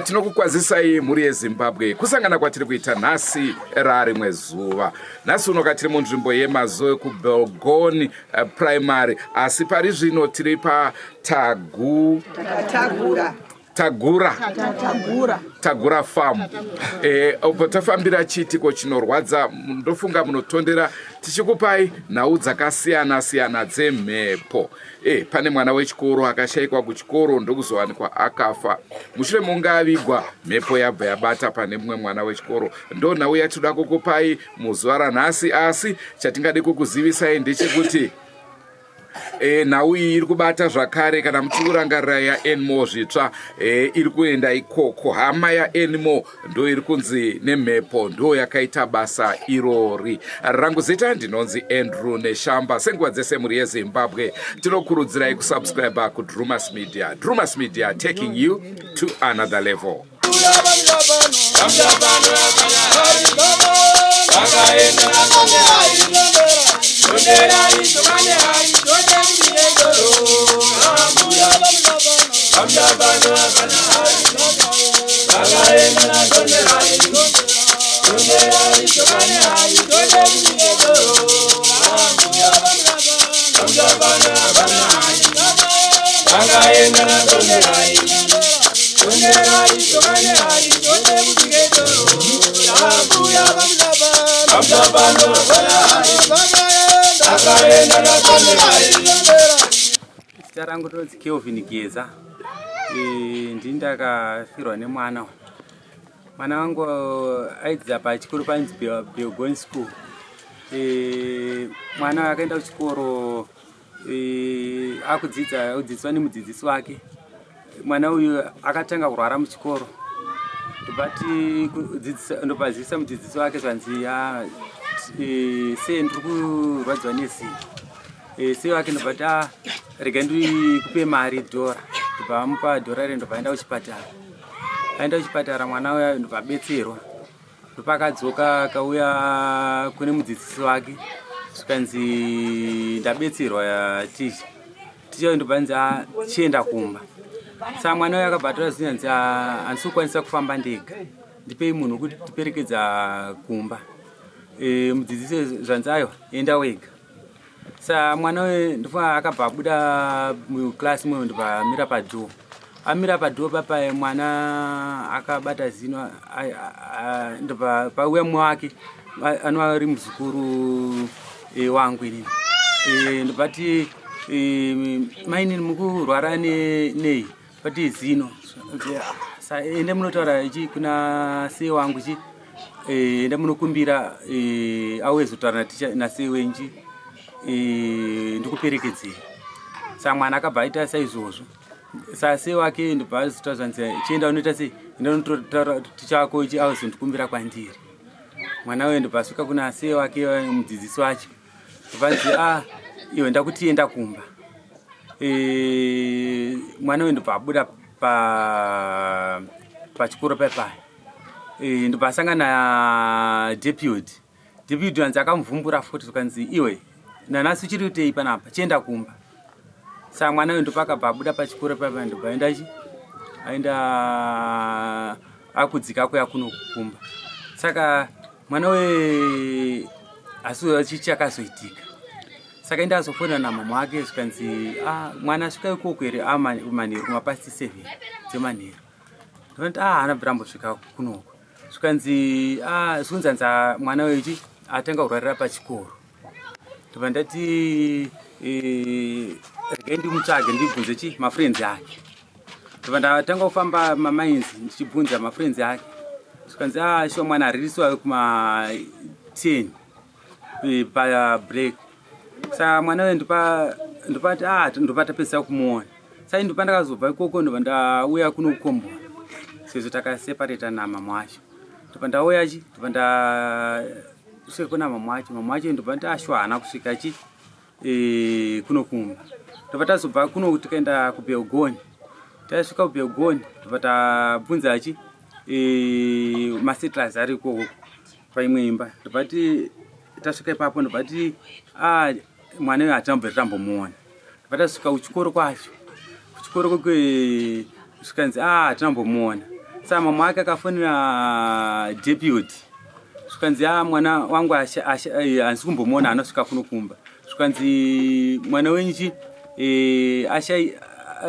Tinokukwazisai muri yeZimbabwe kusangana kwatiri kuita nhasi rarimwe zuva. Nhasi uno katiri munzvimbo yemazoe kuBelgoni primary, asi pari zvino tiri Tagura farm. Obvo tafambira chiitiko chinorwadza, ndofunga munotondera tichikupai nhau dzakasiyana siyana dzemhepo. Pane mwana wechikoro akashayikwa kuchikoro ndokuzowanikwa akafa. Mushure mokunge avigwa, mhepo yabva yabata pane mumwe mwana wechikoro. Ndo nhau yatinoda kukupai muzuva ranhasi, asi chatingade kukuzivisai ndechekuti nhau iyi iri kubata zvakare kana muchiurangarira yaAnimal zvitsva iri kuenda ikoko. Hama yaAnimal ndo iri kunzi nemhepo ndo yakaita basa irori. Rangu zita ndinonzi Andrew Neshamba. Senguva dzese muri yeZimbabwe tinokurudzirai kusubscribe kuDrumas Media. Drumas Media, taking you to another level. Zita rangu ndinonzi Kelvin Geza. Ndakafirwa nemwana. Mwana wangu aidzidza pachikoro panzi Belgoni School. Mwana akaenda kuchikoro akudzidziswa nemudzidzisi wake. Mwana uyu akatanga kurwara muchikoro. Ndobvadzisa mudzidzisi wake zvanzi sei ndiri kurwadziwa nezino. Sei wake ndobva rega ndikupe mari dhora. Ndobva vamupa dhora ndobva aenda kuchipatara. Aenda kuchipatara mwana uya ndobva abetserwa. Ndopakadzoka akauya kune mudzidzisi wake. Zvikanzi ndabetserwa ticha. Ticha ndobva nzi chienda kumba. Saka mwana uya akabva zvinanzi handisi kukwanisa kufamba ndega. Ndipei munhu kuti tiperekedza kumba. Mudzidzisi zvanzi aiwa enda wega. Saka mwana uyu ndofunga akabva abuda muklasi imwe ndobva amira padhoo. Amira padhoo papa mwana akabata zino ndobva pauya mumwe wake anova ari muzukuru wangu inini. Ndobvati mainini mukurwara nei? Bati zino. Ende munotaura ichi kuna sei wangu ichi. Ende munokumbira auye zotaura nasei wenji. Ndikuperekedzei. Saka mwana akabva aita saizvozvo. Saka sei wake ndobva azotaura zvanzi chienda unoita sei? Ende unotaura tichako ichi auzondikumbira kwandiri. Mwana uyu ndobva asvika kuna sei wake mudzidzisi wacho. Ndobvanzi iwe ndakuti enda kumba. Mwana uyu ndobva abuda pachikoro paipai. Ndobva asangana deputy. Deputy wanzi akamuvhumbura futi zvikanzi iwe nanhasi uchiri kutei panapa chienda kumba. Saka mwana uyu ndobva akabva abuda pachikoro paipai ndobva aenda akudzika kuya kuno kumba. Saka mwana uyu asi chakazoitika. Saka enda azofona namama wake zvikanzi mwana asvika ikoko here manheru kumapasti 7 dzemanheru. Ndoti haana bvambosvika kunoko. Zvikanzi zvikunzanza mwana uyu atanga kurwarira pachikoro. Ndobva ndati regai ndimutsvage ndibvunze mafriends ake. Ndobva ndatanga kufamba mamainzi ndichibvunza mafriends ake. Zvikanzi shuwa mwana aririswa kuma 10 pa break. Saka mwana wewe ndopata pesa kumuona. Sasa ndopa ndakazobva ikoko ndopa ndauya kunokukombola. Sezvo takaseparata namama wacho. Ndopa ndauya ndopa ndasvika kuna mama wacho ndopa ndashwana kusvika kunokumba. Ndopa tazobva kuno tikaenda kuBelgoni. Tasvika kuBelgoni ndopa tabvunza masettlers ari ikoko paimwe imba. Ndopa tasvika ipapo ndopa mwana wewe atambomuona. Ndopa tasvika kuchikoro kwacho. Kuchikoro zvikanzi atambomuona. Saka mama wake akafonera deputy. Zvikanzi mwana wangu hansi kumbomuona anosvika kunokumba. Zvikanzi mwana wenyu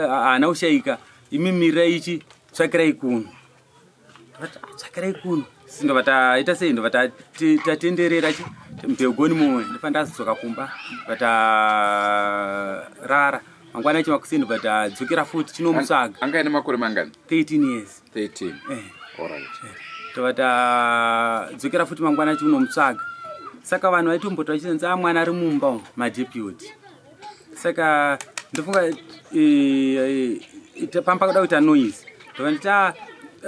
haana kushayika. Imimirai tsvakirai kuno. Tsvakirai kuno. Ndobva taita sei? Ndobva tatenderera muBelgoni mumwe. Ndopa ndazodzoka kumba. Ndobva tarara. Mangwana makuseni ndobva tadzokera futi tinomutsvaga. Anga ane makore mangani? 13 years. 13. Alright. Ndobva tadzokera futi mangwana tinomutsvaga. Saka vanhu vaitomboti vachinzi mwana ari mumba madeputy. Saka ndofunga pamba kuda kuita noise. Ndobva nditi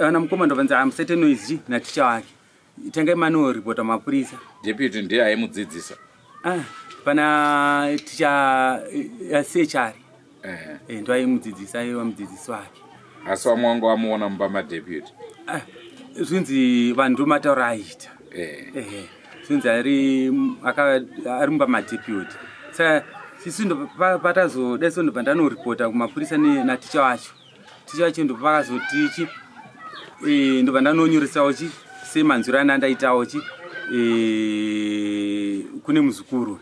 ana mukoma ndobva amusete noise naticha wake. Tangai manoripota mapurisa. Deputy ndiye aimudzidzisa. Pana ticha sechari. Ndo aimudzidzisa iye mudzidzisi wake. Asi wamwangu wamuona mumba madeputy. Zvinzi vanhu ndomataura aita. Zvinzi ari mumba madeputy. Saka sisi patazodaiso ndobva ndanoripota kumapurisa naticha wacho. Ticha wacho ndobva pakazoti ndobva ndanonyoresawo semanzwiro andaitawo kune muzukuru.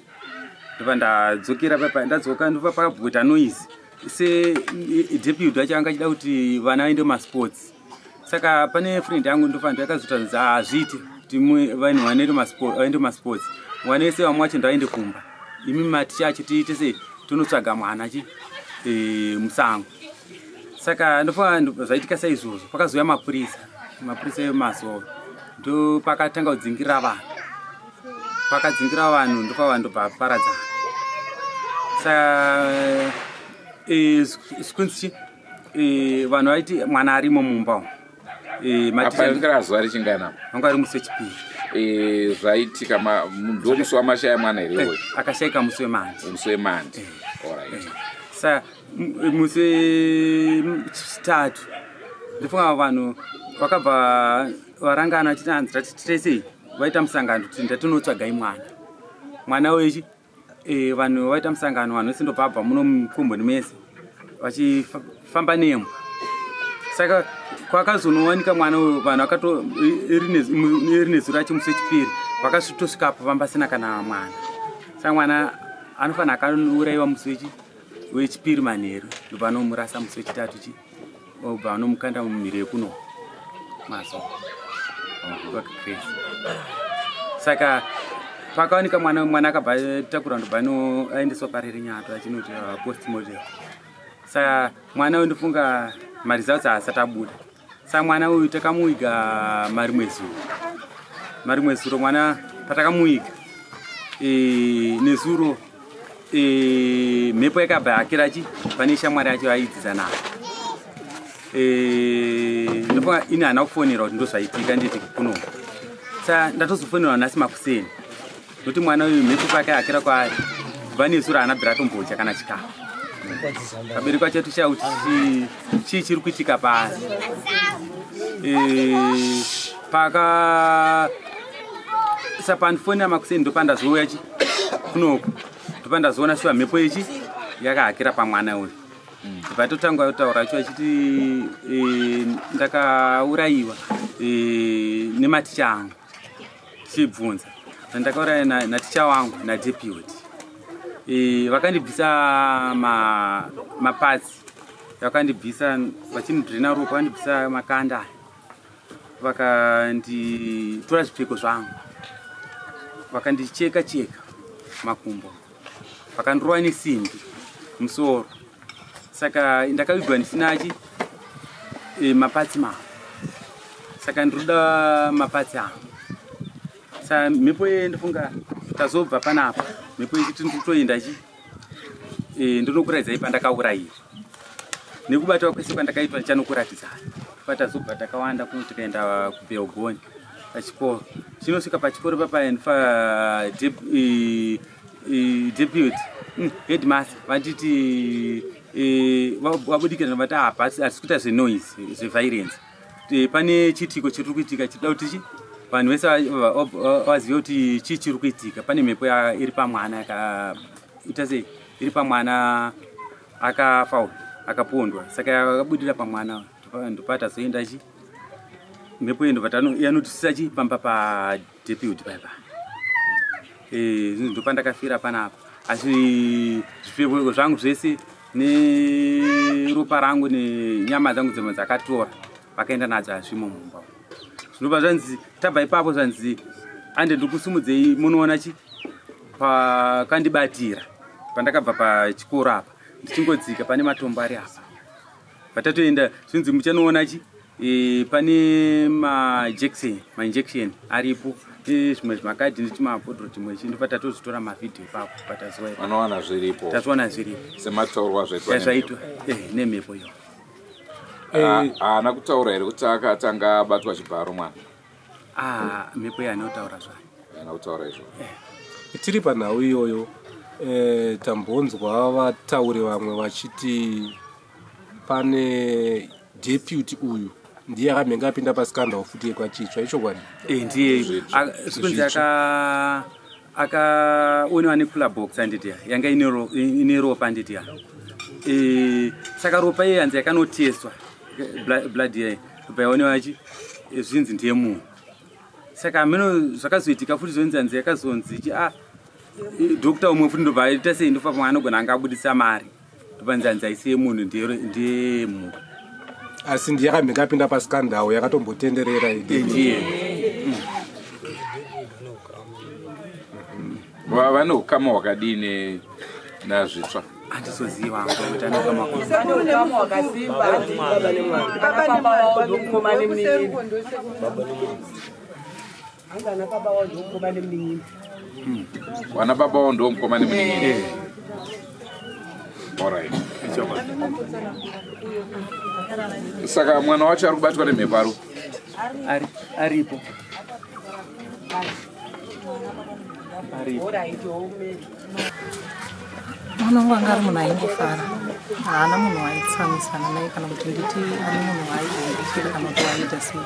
Ndobva ndadzokera ndadzoka ndobva pakabvuta noise. Deputy wacho anga achida kuti vana vaende kumasports. Saka pane friend yangu ndofana yakazoti azviite kuti vanhu vaende kumasports. Mwana wese vamwe wacho ndaende kumba. Imi maticha acho tiite sei tonotsvaga mwana musango. Saka ndofana zvaitika saizvozvo pakazouya mapurisa emazuva. Ndo pakatanga kudzingira vanhu. Pakadzingira vanhu ndopa vanhu paparadzana. Saka zvikunzi vanhu vaiti mwana arimo mumba. Apangara zuva richingana. Vanga ari musi wechipiri. Zvaitika ndo musi wamashaya mwana here. Akashayika musi wemandi. Musi wemandi. Alright. Saka musi wechitatu ndofunga vanhu vakabva varangana vachiti titese vaita musangano kuti ndatinotsvagai mwana wechi. Vanhu vaita musangano vanhu vese ndobva muno mukomboni mese vachifamba nemo. Saka kwakazonowanika mwana uyu vanhu iri nezuro racho musi wechipiri vakasvitosvikapo vambasina kana mwana. Saka mwana anofanira akaurayiwa musi wechipiri manheru ndobva anomurasa musi wechitatu obva anomukanda mumhiri yekuno maso. Saka pakawanika mwana akabva takura ndobva aendeswa paRerenyato achinoti postmortem. Saka mwana uyu ndofunga maresults haasati abuda. Saka mwana uyu takamuiga marimwe zuro mwana patakamuiga nezuro mhepo yakabva yakira pane shamwari yacho aidzidza nayo. Ndofunga ini haana kufonera kuti ndozvaitika nditi kuno. Saka ndatozofonera nhasi makuseni nokuti mwana uyu mhepo pake yakira kwaari kubva nezuro haana bvira tombocha kana chikafu. Kabereki kacho tushaya kuti chii chiri kuitika paari. Sapandifonera makuseni ndopa ndazouya kunoko ndopa ndazoona shuwa mhepo yakahakira pamwana uyu. Ndobva totanga kutaura shuwa chiti ndakaurayiwa nematicha angu chibvunza. Ndakaurayiwa naticha wangu nadeputy. Vakandibvisa mapatsi. Vakandibvisa vachinidrena ropa vakandibvisa makanda. Vakanditora zvipfeko zvangu. Vakandicheka makumbo. Vakandirova nesimbi musoro. Saka ndakavigwa ndisina mapatsi mangu. Saka ndiroda mapatsi angu. Saka mhepo ndofunga tazobva panapa mhepo ichi toenda chi ndinokuratidzai pandakaurayira nekubatawo kwese kwandakaitwa chanokuratidzai patazobva takawanda kuno tikaenda kuBelgoni pachikoro chinosvika pachikoro papa ndifa deputy headmaster vanditi wabudikira vati hatisi kuita zvenoise zveviolence pane chitiko chiri kuitika chida kuti vanhu vese vazive kuti chii chiri kuitika. Pane mhepo iri pamwana ita sei iri pamwana akafaula akapondwa saka yakabudira pamwana ndopata zoenda chi mhepo iyo ndobva yanotisisa chi pamba padeputy paipa ndopandakafira panapa asi zvipfeko zvangu zvese neropa rangu nenyama dzangu dzimwe dzakatora vakaenda nadzo hazvimo mumba zvinobva zvanzi tabva ipapo zvanzi ande ndikusumudzei munoona chi pakandibatira pandakabva pachikoro apa ndichingodzika pane matombo ari apa patatoenda zvinzi muchanoona chi pane mainjection aripo zvimwe zvimakadhi nechimabhodhoro chimwe chi ndopa tatozvitora mavhidhiyo ipapo pataziwa vanowana zviripo taziwana zviripo semataurwa zvaitwa nemhepo iyo haana kutaura here kuti akatanga abatwa chibharo mwana mhepo iyo anotaura zvayo haana kutaura izvo tiri panhau iyoyo tambonzwa vatauri vamwe vachiti pane deputy uyu ndiye akamhenga apinda paskandal futi yekwachitsva ichokwadi ndiye zvikunzi akaonewa neculabox anditi yanga ine ropa anditi saka ropa iye hanzi yakanoteswa blood yayo ropa yaonewa chi zvinzi ndiye munhu saka meno zvakazoitika futi zvonzi hanzi yakazonzi chi dokta umwe futi ndobva aita sei ndofa pamwe anogona anga abudisa mari ndopanzi hanzi aisiye munhu ndiye munhu asi ndiye akamhenga apinda paskandal yakatombotenderera ndiye vane ukama hwakadini nazvitsva handizoziva wana baba wao ndo mkomani mningine alright saka mwana wacho ari kubatwa nemhepo aripo mwana wangu anga ari munhu aingofara haana munhu waitsamwisana naye kana kuti nditi ane munhu waaiendekera kana kuti waita sei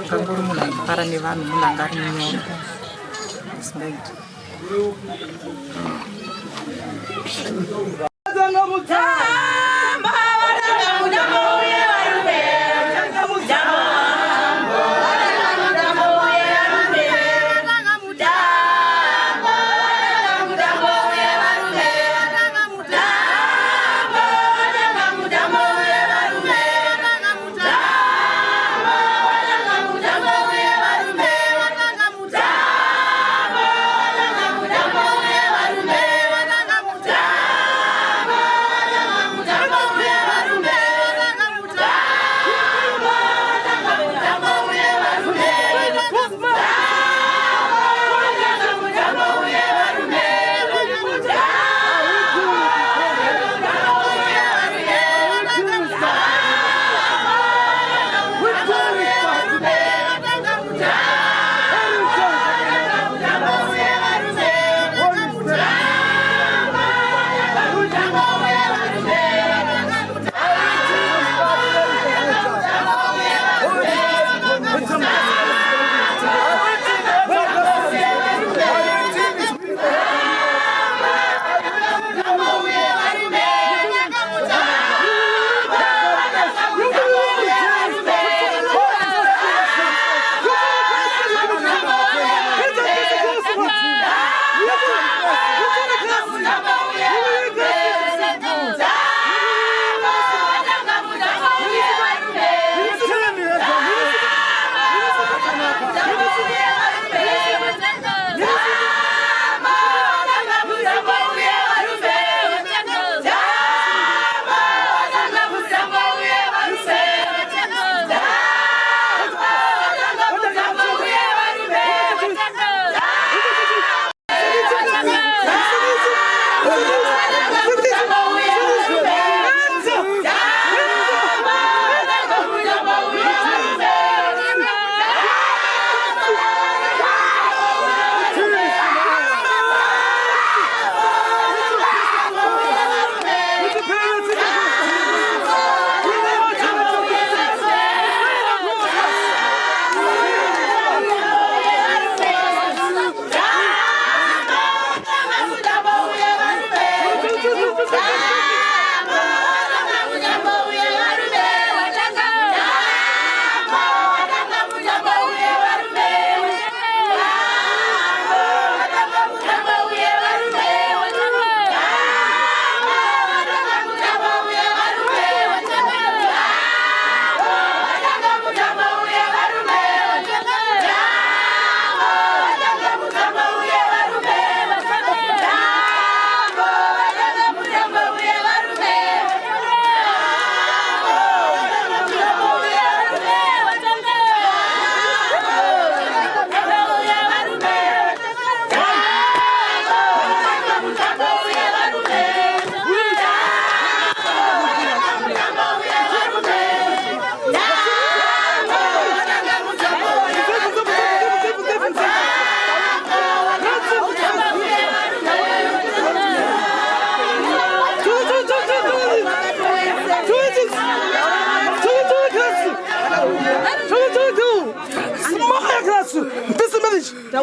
akangori munhu aifara nevanhu munhu anga ari munyoro isingaiti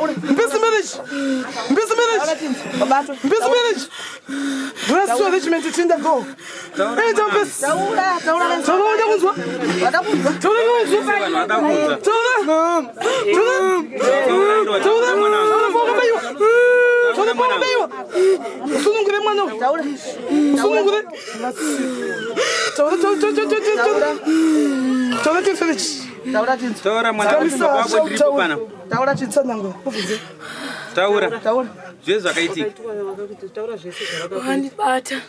Mbisi marriage. Dress your regiment in the go. Hey, don't miss. Taura. Jesu akaitika. Wanibata.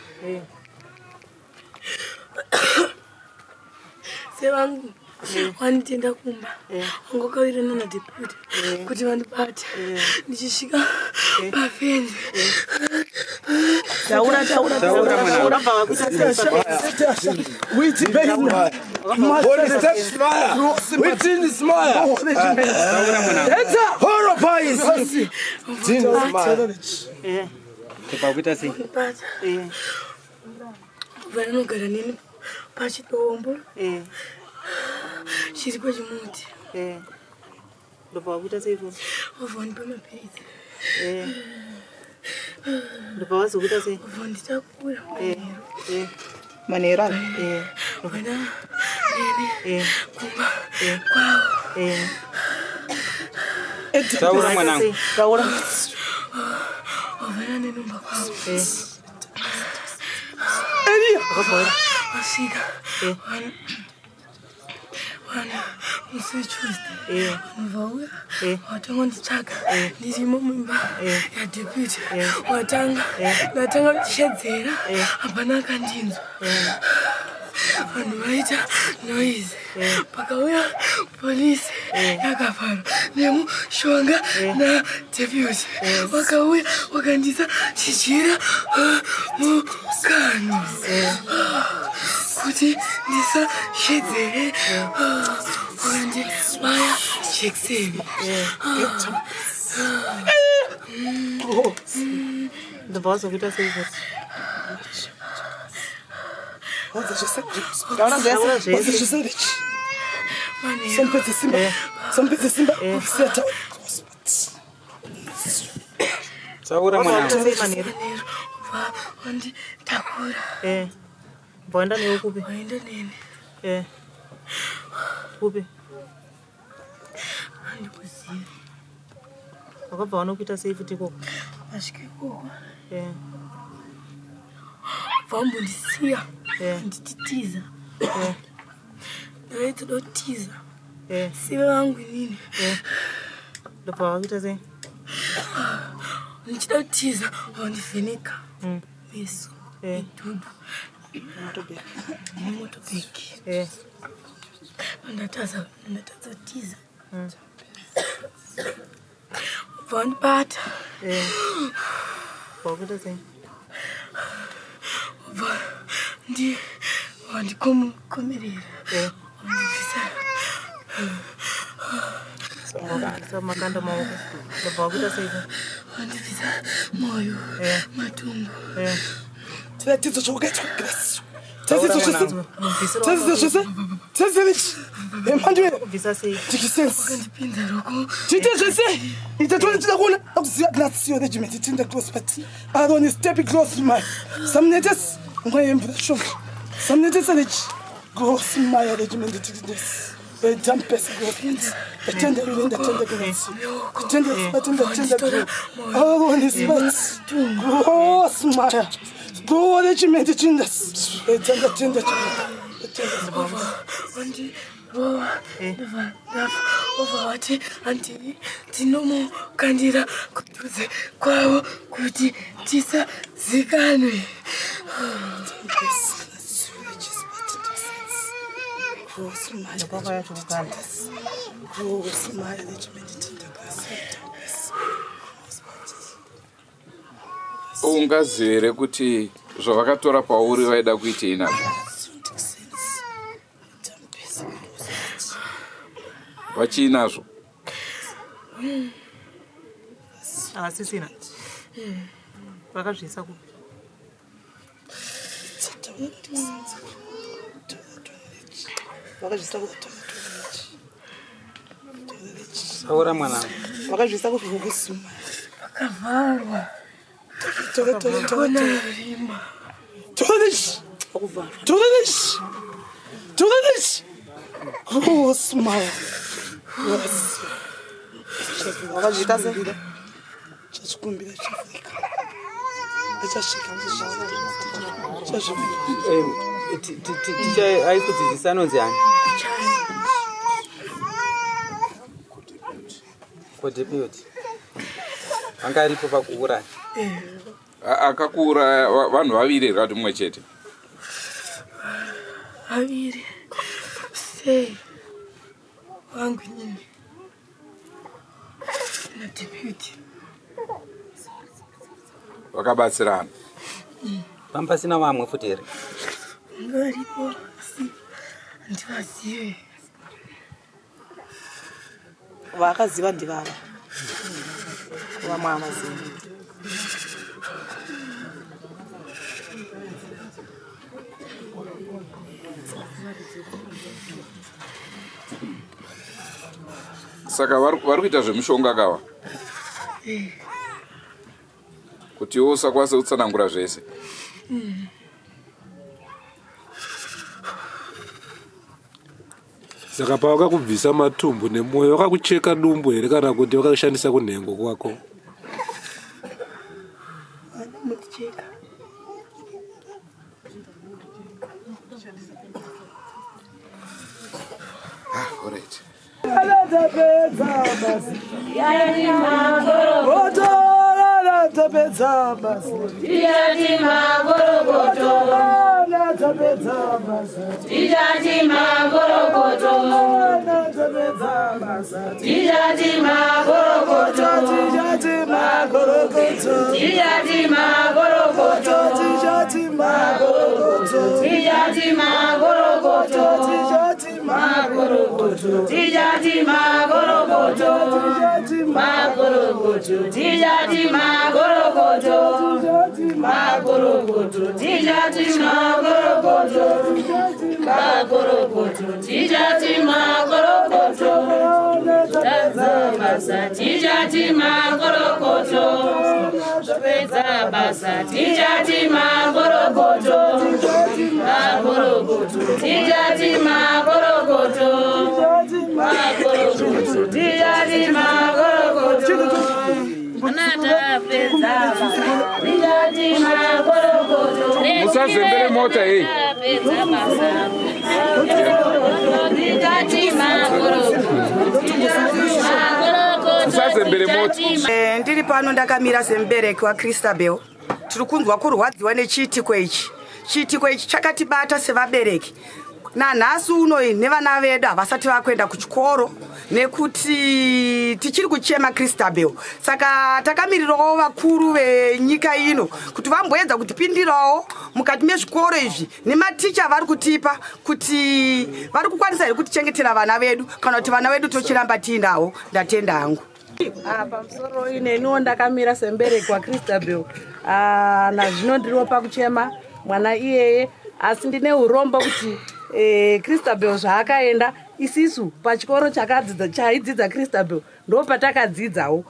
Sevangu. Wanitenda kumba. Ngokawirana na deputy. Kuti wanibata. Ndichishika pafeni. Taura. Wait, baby. Within smile. Horror boys. Kupakuita si. Vanogara nini pachitombo. Chiri pachimuti. Ndopakuita sei ifono? Uvonipa maphirizi. Ndopawazokuita sei? Uvonditakura. Manera. Uvona nini kumba kwao. Taura mwanangu. Taura. Uvona nenumba kwao. Wasika. Wana usichuste. Wanuvauya. Watanga nditsvaga. Ndirimo mumba ya deputy. Natanga ndichedzera. Hapana akandinzwa. Vanhu vaita noise. Pakauya polisi yakafara nemushonga nadeputy. Wakauya wakandisa chichira mukanu. Kuti ndisashedzere. Wakandibaya jekiseni. Ndopawazokuita sei ifono? Taura mwanangu. Wanditakura. Waenda newe kupi? Waenda nini? Kupi? Handikuziva. Wakabva wanokuita sei futi ikoko? Vasvika ikoko. Vambondisiya. Ndititiza. Ndaitoda kutiza. Sive vangu inini. Ndobva wakuita sei? Ndichida kutiza vandivheneka. Meso. Dudu. Motobheki. Ndatadza kutiza. Vandibata. Wakuita sei? Vandikomerera. Vandibvisa. Sa makanda maoko. Ndobva wakuita sei? Vandibvisa moyo. Matumbu. Tizo chokaita grace. Taura Tizo mwanangu. Kubvisa sei? Wakandipinza roko. Chite zvese itatonichida kuona akuziva gracio regiment tinda close party aroni step close my samnetes ngoyemvura shonga samnetes rich close my regiment tindes Tempest government attend gracio attend aroni spats close my go regiment tindes attend Ovavati andiri tinomukandira kudhuze kwavo kuti tisazikanwe. Ndopapa yacho kukanda. Ungazive here kuti zvavakatora pauri vaida kuitei nazvo? Vachiinazvo? Asisina. Vakazvisa kupi? Taura mwanangu. Wakazvisa kukusuma. Vakavarwa. Tora. Kona rima. Torenish. Kusuma. Yes. Wakazvita se. Chachikumbira chafika. Achashika ticha aikudzidzisa anonzi ani kodepiyoti vanga aripo pakuuraya akakuura vanhu vaviri rati mumwe chete Vaviri. Sei. Wangu nyini. Na deputy. vakabatsirana pampasina vamwe futi here Ngaripo. Ndivazive. Vakaziva ndivava. Vamwe havazivi. saka vari kuita zvemushonga kava kuti iwo usakwanisa kutsanangura zvese. Saka pavakakubvisa matumbu nemwoyo vakakucheka dumbu here kana kuti vakashandisa kunhengo kwako? Mucheka. All right. Musazembere mota hii. Musazembere mota. Ndiri pano ndakamira sembereki waChristabel. Tiri kunzwa kurwadziwa nechiitiko ichi. Chiitiko ichi chakatibata sevabereki. Nanhasi uno nevana vedu havasati vakuenda kuchikoro nekuti tichiri kuchema Christabel. Saka takamirirawo vakuru venyika ino kuti vamboedza kutipindirawo mukati mezvikoro izvi nematicha vari kutipa kuti vari kukwanisa here kutichengetera vana vedu kana kuti vana vedu tochiramba tiinawo. Ndatenda hangu. Pamusoro ineniwo ndakamira sembereki waChristabel. Nazvino ndiriwo pakuchema mwana iyeye, asi ndine urombo kuti Christabel zvaakaenda isisu pachikoro chaidzidza Christabel ndo patakadzidzawo.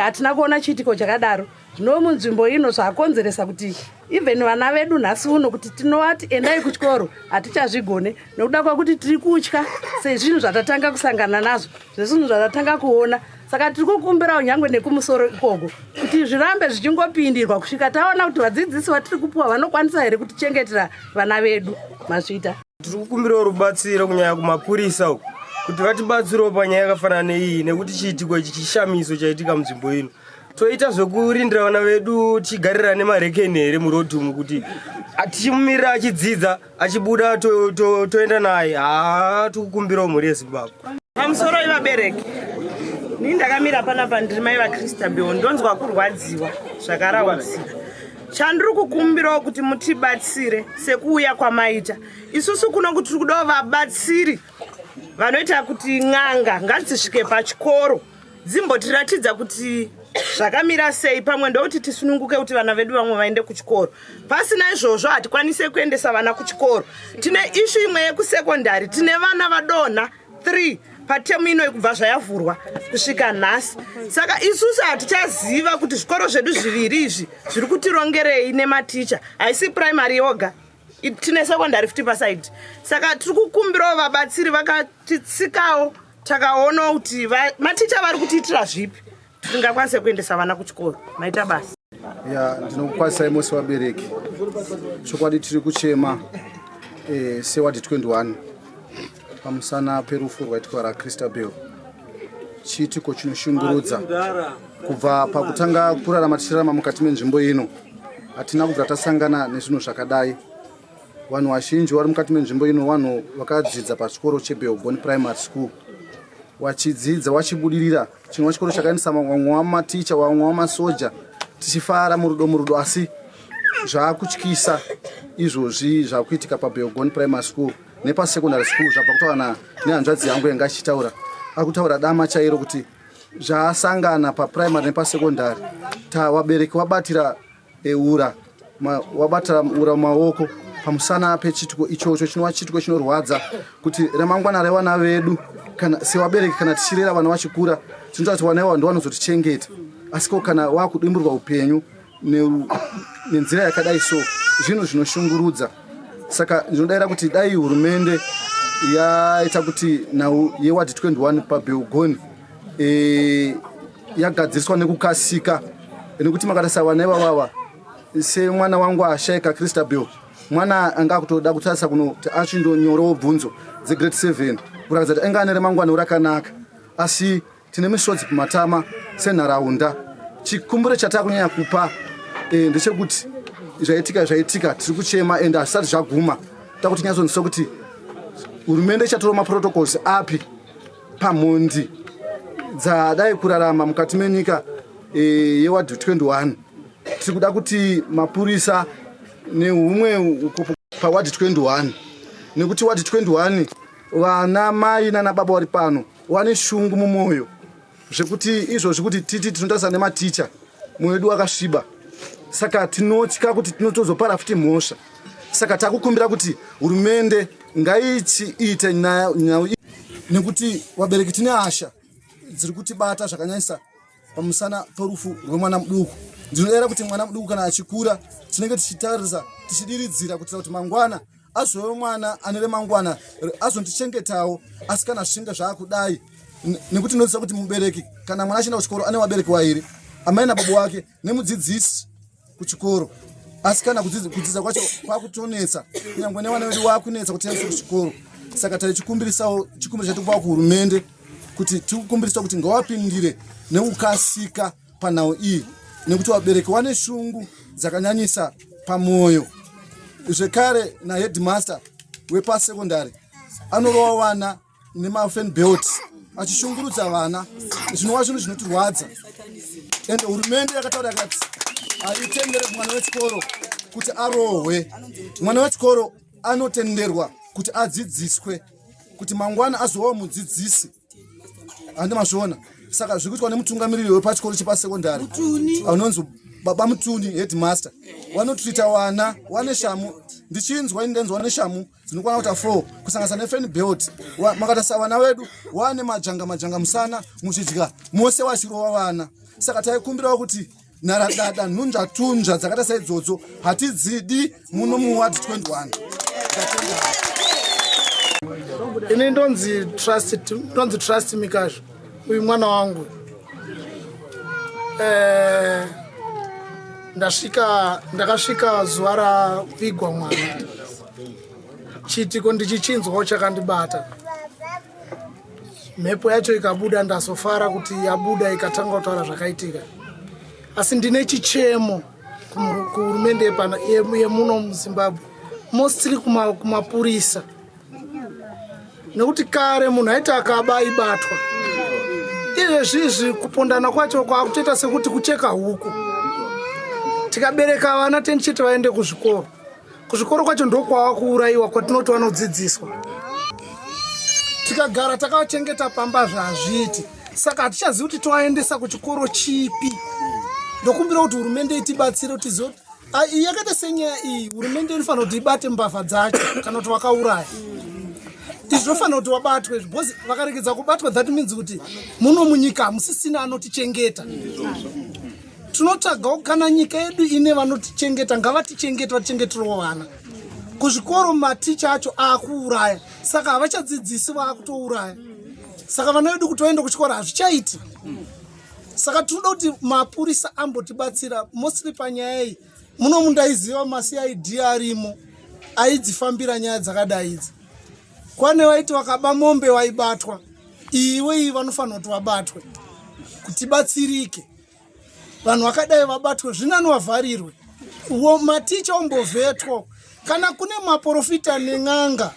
Hatina kuona chiitiko chakadaro. Zvino munzvimbo ino zvakonzeresa kuti even vana vedu nhasi uno kuti tinovati endai kuchikoro hatichazvigone nekuda kwekuti tiri kutya sezvinhu zvatatanga kusangana nazvo, zvezvinhu zvatatanga kuona. Saka tiri kukumbirawo nyangwe nekumusoro ikoko kuti zvirambe zvichingopindirwa kusvika taona kuti vadzidzisi vatiri kupuwa vanokwanisa here kutichengetera vana vedu. Mazvita tiri kukumbirawo rubatsiro kunyanya kumapurisa uko kuti vatibatsirewo panyaya yakafanana neiyi, nekuti chiitiko ichi chishamiso chaitika munzvimbo ino. Toita zvekurindira vana vedu tichigarira nemarekeni here murodhumu kuti tichimumirira achidzidza achibuda toenda naye. Tikukumbirawo mhuri yeZimbabwe. pamusoro ivabereki, ini ndakamira panapa ndiri mai vaChristabel ndonzwa kurwadziwa zvakaraudzika. Chandiri kukumbirawo kuti mutibatsire sekuuya kwamaita. Isusu kuno kuti tiri kudawo vabatsiri vanoita kuti n'anga ngadzisvike pachikoro dzimbotiratidza kuti zvakamira sei, pamwe ndokuti tisununguke kuti vana vedu vamwe vaende kuchikoro. Pasina izvozvo hatikwanise kuendesa vana kuchikoro. Tine ishu imwe yekusekondari, tine vana vadonha 3 patemu ino kubva zvayavhurwa kusvika nhasi. Saka isusu hatichaziva kuti zvikoro zvedu zviviri izvi zviri kutirongerei nematicha. Haisi primary yoga, tine secondary futi pasaidi. Saka tiri kukumbirawo vabatsiri vakatitsikawo, takaona kuti maticha vari kutiitira zvipi tingakwanise kuendesa vana kuchikoro. Maita basa. Ya ndinokukwanisai mose vabereki. Chokwadi tiri kuchema sewadi 21 pamusana perufu rwaitwa raChristabel. Chiitiko chinoshungurudza kubva pakutanga kurarama tichirarama mukati menzvimbo ino. Hatina kubva tasangana nezvinhu zvakadai. Vanhu vazhinji vari mukati menzvimbo ino vanhu vakadzidza pachikoro cheBelbon Primary School. Wachidzidza wachibudirira chinova chikoro chakaendesa vamwe vamaticha vamwe vamasoja tichifara murudo asi zvaakutyisa izvozvi zvakuitika paBelbon Primary School nepasecondary school zvabva kutaura nehanzvadzi yangu yanga achitaura. Akutaura dama chairo kuti zvaasangana paprimary nepasecondary vabereki wabatira wabatira ura mumaoko pamusana pechitiko ichocho chinova chitiko chinorwadza kuti ramangwana revana vedu kana sevabereki kana tichirera vana vachikura tinoita kuti vana ivavo ndovanozotichengeta, asi kana wakudimburwa upenyu nenzira yakadai so zvinhu zvinoshungurudza. Saka ndinodavira kuti dai hurumende yaita kuti nhau yewadi 21 paBelbon yagadziriswa nekukasika, nekuti makatarisa vana ivava semwana wangu ashaika Christabel, mwana anga kutoda kutarisa kuti achindonyorawo bvunzo dzegrade 7 kuratidza kuti anga ane remangwana rakanaka, asi tine misodzi pamatama senharaunda. Chikumbiro chatakunyanya kupa ndechekuti zvaitika tiri kuchema ende hasati zvaguma takuti nyatsoziso kuti hurumende ichatora maprotocols api pamhondi dzadai kurarama mukati menyika yewadi 21. Tiri kuda kuti mapurisa neumwe pawadi 21, nekuti wadi 21 vana mai nana baba vari pano vane shungu mumwoyo zvekuti izvozvi kuti titi tinotarisa nematicha mwoyo wedu wakasviba. Saka tinotya kuti tinotozopara futi mhosva. Saka takukumbira kuti hurumende ngaichiite nyaya nekuti vabereki tine hasha dziri kutibata zvakanyanyisa pamusana perufu rwemwana muduku. Ndinodavira kuti mwana muduku kana achikura tinenge tichitarisa tichidiridzira kuitira kuti mangwana azove mwana ane remangwana azondichengetawo, asi kana zvichinge zvaakudai nekuti ndinoziva kuti mubereki kana mwana achienda kuchikoro ane vabereki vairi, amai nababa wake nemudzidzisi kuchikoro, asi kana kudzidza kwacho kwakutonetsa kunyangwe nevana vedu vakunetsa kuti tiendeswe kuchikoro. Saka tari chikumbirisawo chikumbiro chatikupa kuhurumende kuti tikukumbirisa kuti ngawapindire nekukasika panhau iyi, nekuti vabereki vane shungu dzakanyanyisa pamwoyo. Zvekare naheadmaster wepasekondari anorova vana nemafenbelt achishungurudza vana, zvinova zvinhu zvinotirwadza. Ende hurumende yakataura yakati haitendere mwana wechikoro kuti arohwe. Mwana wechikoro anotenderwa kuti adzidziswe, kuti mangwana azovawo mudzidzisi. Handimazviona. Saka zviri kuitwa nemutungamiriri wepachikoro chepasekondari anonzi baba Mutuni headmaster. Vanotuita vana vane shamu, ndichinzwa ndenzwa neshamu dzinokwana kuita 4 kusanganisa nefenbelt. Makatarisa vana vedu vane majanga musana muzvidya mose vachirova vana. Saka taikumbirawo kuti nharadada nhunzvatunzva dzakaita saidzodzo hatidzidi muno muwadi 21. Ini ndonzi trust Mikazho, uyu mwana wangu. Ndakasvika zuva ravigwa mwana, chiitiko ndichichinzwawo chakandibata. Mhepo yacho ikabuda ndazofara kuti yabuda ikatanga kutaura zvakaitika. Asi ndine chichemo kuhurumende yemuno muZimbabwe, mostly kumapurisa, nekuti kare munhu aiti akabaibatwa izvezvizvi kupondana kwacho kwakutoita sekuti kucheka huku. Tikabereka vana tenichiti vaende kuzvikoro kwacho ndokwawakuurayiwa kwatinoti vanodzidziswa. Tikagara takavachengeta pamba zvazviti, saka hatichazivi kuti tovaendesa kuchikoro chipi. Ndokumbira kuti hurumende itibatsire kuti tizive kuti yakaita senyaya iyi hurumende inofanira kuti ibate mbavha dzacho kana kuti vakauraya. izvi zvofanira kuti wabatwe because vakaregedza kubatwa that means kuti muno munyika hamusisina anotichengeta. Tinotsvagawo kana nyika yedu ine vanotichengeta ngavatichengete vatichengeterewo vana. Kuzvikoro maticha acho akuuraya saka havachadzidzisi vaakutouraya saka vana vedu kuti vaende kuchikoro hazvichaiti. Saka tinoda kuti mapurisa ambotibatsira mostly panyaya iyi. Muno mundaiziva maCID arimo aidzifambira nyaya dzakadai idzi. Kwane vaiti vakaba mombe vaibatwa, iwe vanofanira kuti vabatwe kuti batsirike. Vanhu vakadai vabatwe zvinani vavharirwe. Maticha ombovhetwa. Kana kune maprofita nen'anga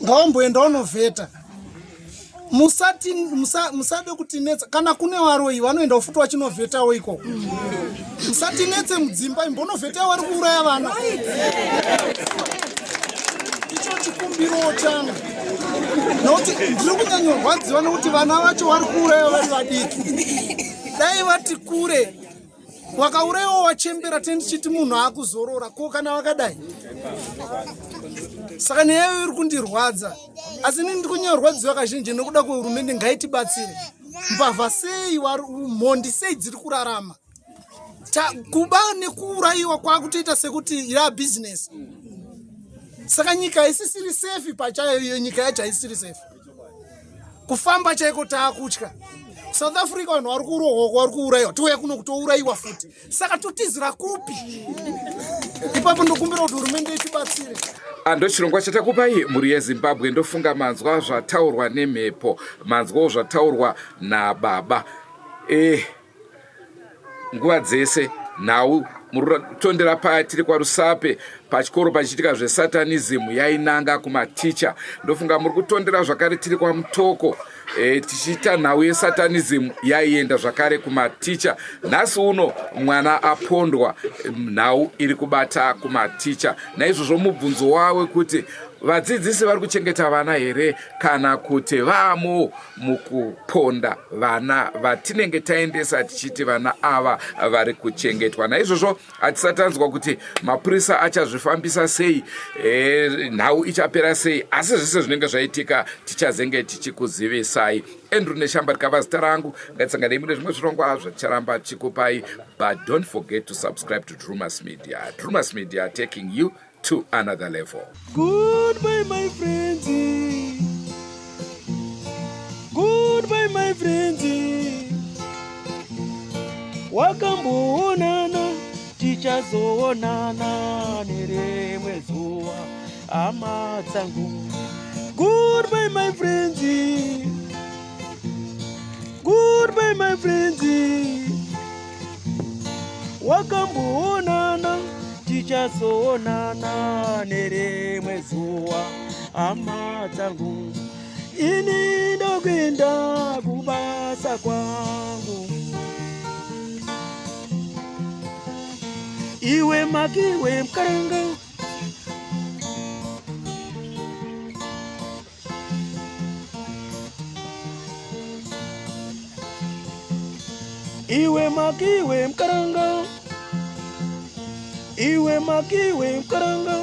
ngavamboenda vanovheta. Musade kutinetsa kana kune varoi vanoenda futi vachinovhetawo ikoko. Musatinetse mudzimba imbonovheta vari kuuraya vana. Icho chikumbiro changu. Nokuti ndiri kunyanyorwadziwa nokuti vana vacho vari kuuraya vari vadiki. Dai vati kure wakaurayiwa wachembera tendichiti munhu akuzorora ko kana vakadai. Saka neyayo iri kundirwadza. Asi ini ndiri kunyanyorwadziwa kazhinji nekuda kwehurumende ngaitibatsire. Mbavha sei mhondi sei dziri kurarama. Kuba nekuurayiwa kwakutoita sekuti ira business. Saka nyika isisiri safe pachayo iyo nyika yacho haisiri safe. Kufamba chaiko taakutya. South Africa vanhu vari kurohwa vari kuurayiwa tiuye kuno kutourayiwa futi. Saka totizira kupi? Ipapo ndokumbira kuti hurumende itibatsire. Ando chirongwa chatakupai muri yeZimbabwe ndofunga manzwa zvataurwa nemhepo, manzwa zvataurwa nababa. Nguva dzese nhau murutondera paya tiri kwaRusape pachikoro pachiitika zvesatanism yainanga kumaticha. Ndofunga muri kutondera zvakare tiri kwaMutoko tichiita nhau yesatanism yaienda zvakare kumaticha. Nhasi uno mwana apondwa nhau iri kubata kumaticha. Naizvozvo mubvunzo wawe kuti vadzidzisi vari kuchengeta vana here kana kuti vamo mukuponda vana vatinenge taendesa tichiti vana ava vari kuchengetwa. Naizvozvo hatisatanzwa kuti mapurisa achazvifambisa sei, nhau ichapera sei, asi zvese zvinenge zvaitika tichazenge tichikuzivisai. Andrew Neshamba rikava zita rangu. Ngatsanganei mune zvimwe zvirongwa zvaticharamba tichikupai, but don't forget to subscribe to Drumas Media. Drumas Media taking you to another level. Goodbye, my friends. Goodbye, my friends. Wakamboonana, tichazoonana nerimwe zuva, hama dzangu. Goodbye, my friends. Goodbye, my friends. Wakamboonana, tichazoonana nerimwe zuva, hama dzangu. Ini ndokuenda kubasa kwangu. Iwe makiwe mkaranga. Iwe makiwe mkaranga. Iwe makiwe mkaranga.